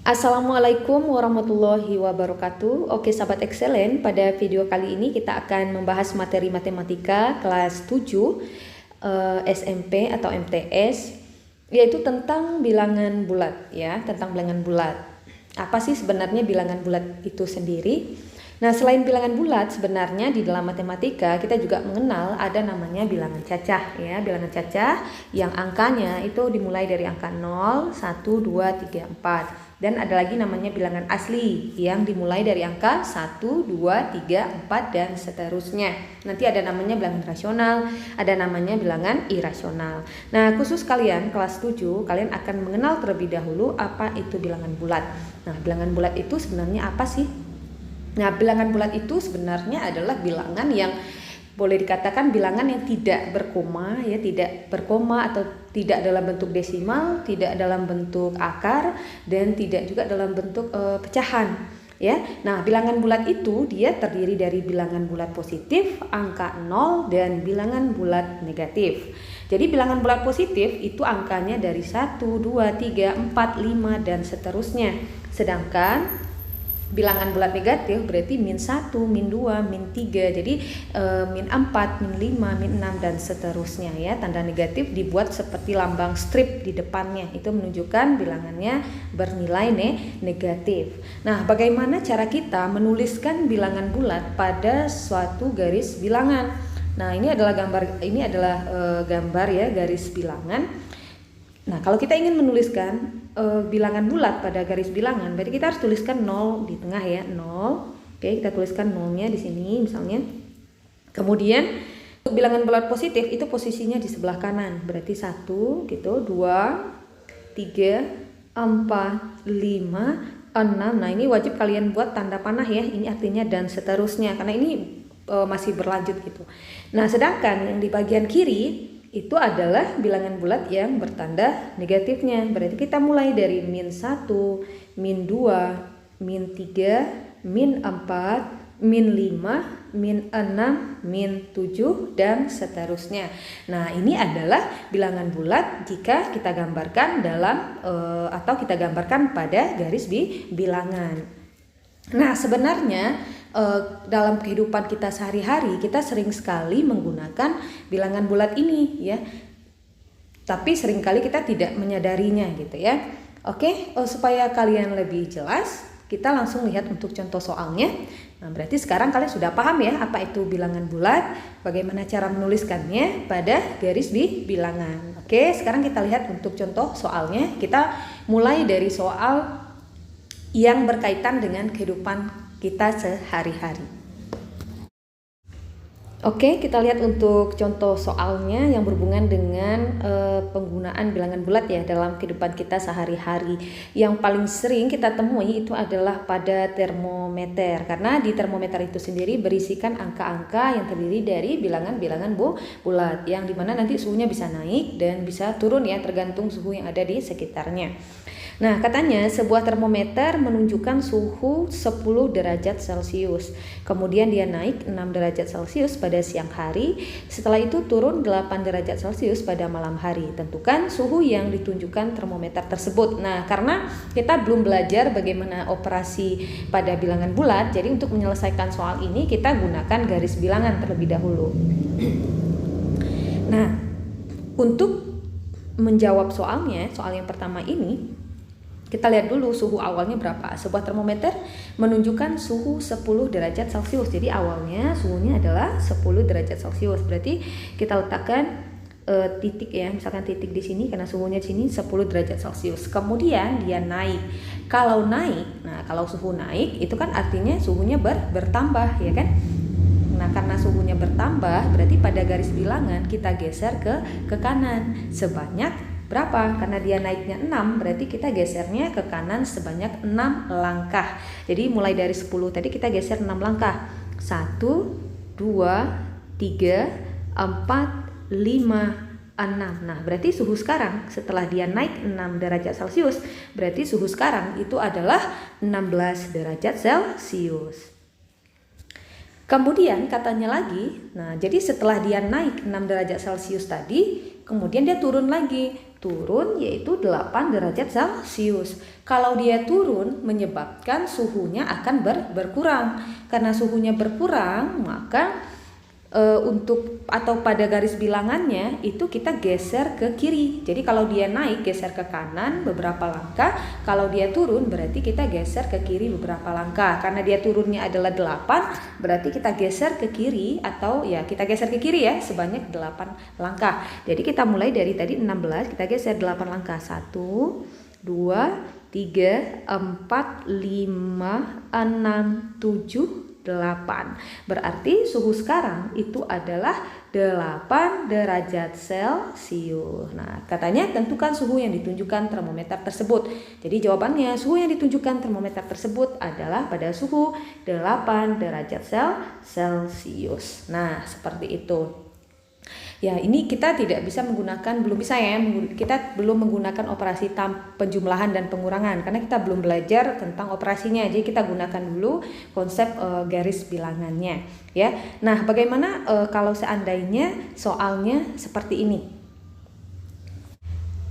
Assalamualaikum warahmatullahi wabarakatuh. Oke sahabat excellent, pada video kali ini kita akan membahas materi matematika kelas 7 SMP atau MTS, yaitu tentang bilangan bulat ya, tentang bilangan bulat. Apa sih sebenarnya bilangan bulat itu sendiri? Nah, selain bilangan bulat, sebenarnya di dalam matematika kita juga mengenal ada namanya bilangan cacah ya, bilangan cacah yang angkanya itu dimulai dari angka 0, 1, 2, 3, 4. Dan ada lagi namanya bilangan asli yang dimulai dari angka 1, 2, 3, 4 dan seterusnya. Nanti ada namanya bilangan rasional, ada namanya bilangan irasional. Nah, khusus kalian kelas 7, kalian akan mengenal terlebih dahulu apa itu bilangan bulat. Nah, bilangan bulat itu sebenarnya apa sih? Nah, bilangan bulat itu sebenarnya adalah bilangan yang boleh dikatakan bilangan yang tidak berkoma ya, tidak berkoma atau tidak dalam bentuk desimal, tidak dalam bentuk akar, dan tidak juga dalam bentuk pecahan ya. Nah, bilangan bulat itu dia terdiri dari bilangan bulat positif, angka 0, dan bilangan bulat negatif. Jadi bilangan bulat positif itu angkanya dari 1, 2, 3, 4, 5 dan seterusnya. Sedangkan bilangan bulat negatif berarti min 1, min 2, min 3. Jadi min 4, min 5, min 6 dan seterusnya ya. Tanda negatif dibuat seperti lambang strip di depannya. Itu menunjukkan bilangannya bernilai negatif. Nah, bagaimana cara kita menuliskan bilangan bulat pada suatu garis bilangan? Nah, ini adalah gambar ya, garis bilangan. Nah, kalau kita ingin menuliskan bilangan bulat pada garis bilangan, berarti kita harus tuliskan 0 di tengah ya, 0. Oke, kita tuliskan 0-nya di sini misalnya. Kemudian untuk bilangan bulat positif itu posisinya di sebelah kanan, berarti 1 gitu, 2, 3, 4, 5, 6. Nah, ini wajib kalian buat tanda panah ya, ini artinya dan seterusnya, karena ini masih berlanjut gitu. Nah, sedangkan yang di bagian kiri itu adalah bilangan bulat yang bertanda negatifnya. Berarti kita mulai dari min 1, min 2, min 3, min 4, min 5, min 6, min 7 dan seterusnya. Nah, ini adalah bilangan bulat jika kita gambarkan dalam atau kita gambarkan pada garis bilangan. Nah, sebenarnya dalam kehidupan kita sehari-hari kita sering sekali menggunakan bilangan bulat ini ya, tapi seringkali kita tidak menyadarinya gitu ya. Oke, supaya kalian lebih jelas kita langsung lihat untuk contoh soalnya. Nah, berarti sekarang kalian sudah paham ya apa itu bilangan bulat, bagaimana cara menuliskannya pada garis bilangan. Oke, sekarang kita lihat untuk contoh soalnya. Kita mulai dari soal yang berkaitan dengan kehidupan kita sehari-hari. Oke, kita lihat untuk contoh soalnya yang berhubungan dengan penggunaan bilangan bulat ya dalam kehidupan kita sehari-hari. Yang paling sering kita temui itu adalah pada termometer, karena di termometer itu sendiri berisikan angka-angka yang terdiri dari bilangan-bilangan bulat, yang dimana nanti suhunya bisa naik dan bisa turun ya, tergantung suhu yang ada di sekitarnya. Nah, katanya sebuah termometer menunjukkan suhu 10 derajat Celcius. Kemudian dia naik 6 derajat Celcius pada siang hari. Setelah itu turun 8 derajat Celcius pada malam hari. Tentukan suhu yang ditunjukkan termometer tersebut. Nah, karena kita belum belajar bagaimana operasi pada bilangan bulat, jadi untuk menyelesaikan soal ini kita gunakan garis bilangan terlebih dahulu. Nah, untuk menjawab soalnya, soal yang pertama ini, kita lihat dulu suhu awalnya berapa. Sebuah termometer menunjukkan suhu 10 derajat Celcius. Jadi awalnya suhunya adalah 10 derajat Celcius. Berarti kita letakkan titik ya, misalkan titik di sini karena suhunya di sini 10 derajat Celcius. Kemudian dia naik. Kalau naik, nah kalau suhu naik itu kan artinya suhunya bertambah ya kan? Nah, karena suhunya bertambah berarti pada garis bilangan kita geser ke kanan sebanyak berapa? Karena dia naiknya 6, berarti kita gesernya ke kanan sebanyak 6 langkah. Jadi mulai dari 10 tadi kita geser 6 langkah. 1, 2, 3, 4, 5, 6. Nah, berarti suhu sekarang setelah dia naik 6 derajat Celcius, berarti suhu sekarang itu adalah 16 derajat Celcius. Kemudian katanya lagi, nah jadi setelah dia naik 6 derajat Celcius tadi, kemudian dia turun lagi. turun yaitu 8 derajat Celcius. Kalau dia turun menyebabkan suhunya akan berkurang. Karena suhunya berkurang, maka untuk atau pada garis bilangannya itu kita geser ke kiri. Jadi kalau dia naik geser ke kanan beberapa langkah, kalau dia turun berarti kita geser ke kiri beberapa langkah. Karena dia turunnya adalah 8, berarti kita geser ke kiri atau ya kita geser ke kiri ya sebanyak 8 langkah. Jadi kita mulai dari tadi 16, kita geser 8 langkah. 1 2 3 4 5 6 7 8. Berarti suhu sekarang itu adalah 8 derajat Celcius. Nah, katanya tentukan suhu yang ditunjukkan termometer tersebut. Jadi jawabannya suhu yang ditunjukkan termometer tersebut adalah pada suhu 8 derajat Celcius. Nah, seperti itu. Ya, ini kita tidak bisa menggunakan, kita belum menggunakan operasi penjumlahan dan pengurangan karena kita belum belajar tentang operasinya. Jadi kita gunakan dulu konsep garis bilangannya, ya. Nah, bagaimana kalau seandainya soalnya seperti ini?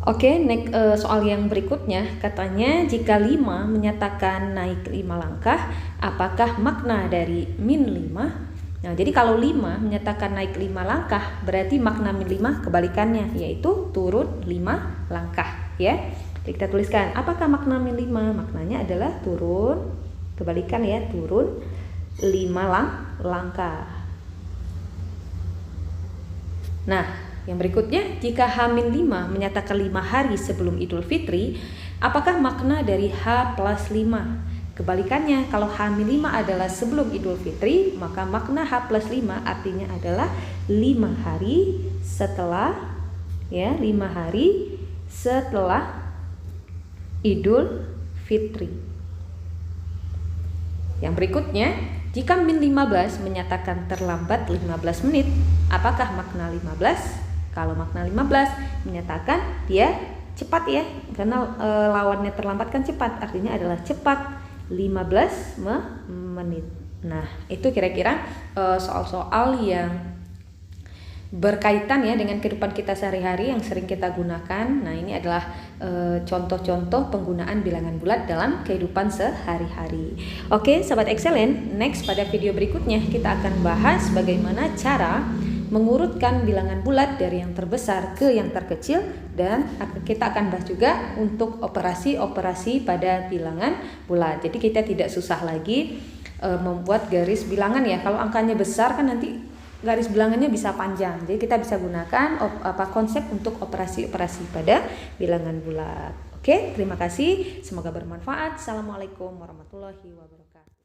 Oke, soal yang berikutnya katanya jika 5 menyatakan naik 5 langkah, apakah makna dari min 5? Nah, jadi kalau 5 menyatakan naik 5 langkah, berarti makna min 5 kebalikannya, yaitu turun 5 langkah, ya. Jadi kita tuliskan, apakah makna min 5? Maknanya adalah turun, kebalikan ya, turun 5 langkah. Nah, yang berikutnya, jika H-5 menyatakan 5 hari sebelum Idul Fitri, apakah makna dari H plus 5? Kebalikannya, kalau H-5 adalah sebelum Idul Fitri, maka makna H plus 5 artinya adalah 5 hari setelah, ya, 5 hari setelah Idul Fitri. Yang berikutnya, jika min 15 menyatakan terlambat 15 menit, apakah makna 15? Kalau makna 15 menyatakan dia cepat ya, karena lawannya terlambat kan cepat, artinya adalah cepat 15 menit. Nah, itu kira-kira soal-soal yang berkaitan ya dengan kehidupan kita sehari-hari yang sering kita gunakan. Nah, ini adalah contoh-contoh penggunaan bilangan bulat dalam kehidupan sehari-hari. Oke, Sobat Excellent, next pada video berikutnya kita akan bahas bagaimana cara mengurutkan bilangan bulat dari yang terbesar ke yang terkecil, dan kita akan bahas juga untuk operasi-operasi pada bilangan bulat. Jadi kita tidak susah lagi membuat garis bilangan ya. Kalau angkanya besar kan nanti garis bilangannya bisa panjang. Jadi kita bisa gunakan konsep untuk operasi-operasi pada bilangan bulat. Oke, terima kasih. Semoga bermanfaat. Assalamualaikum warahmatullahi wabarakatuh.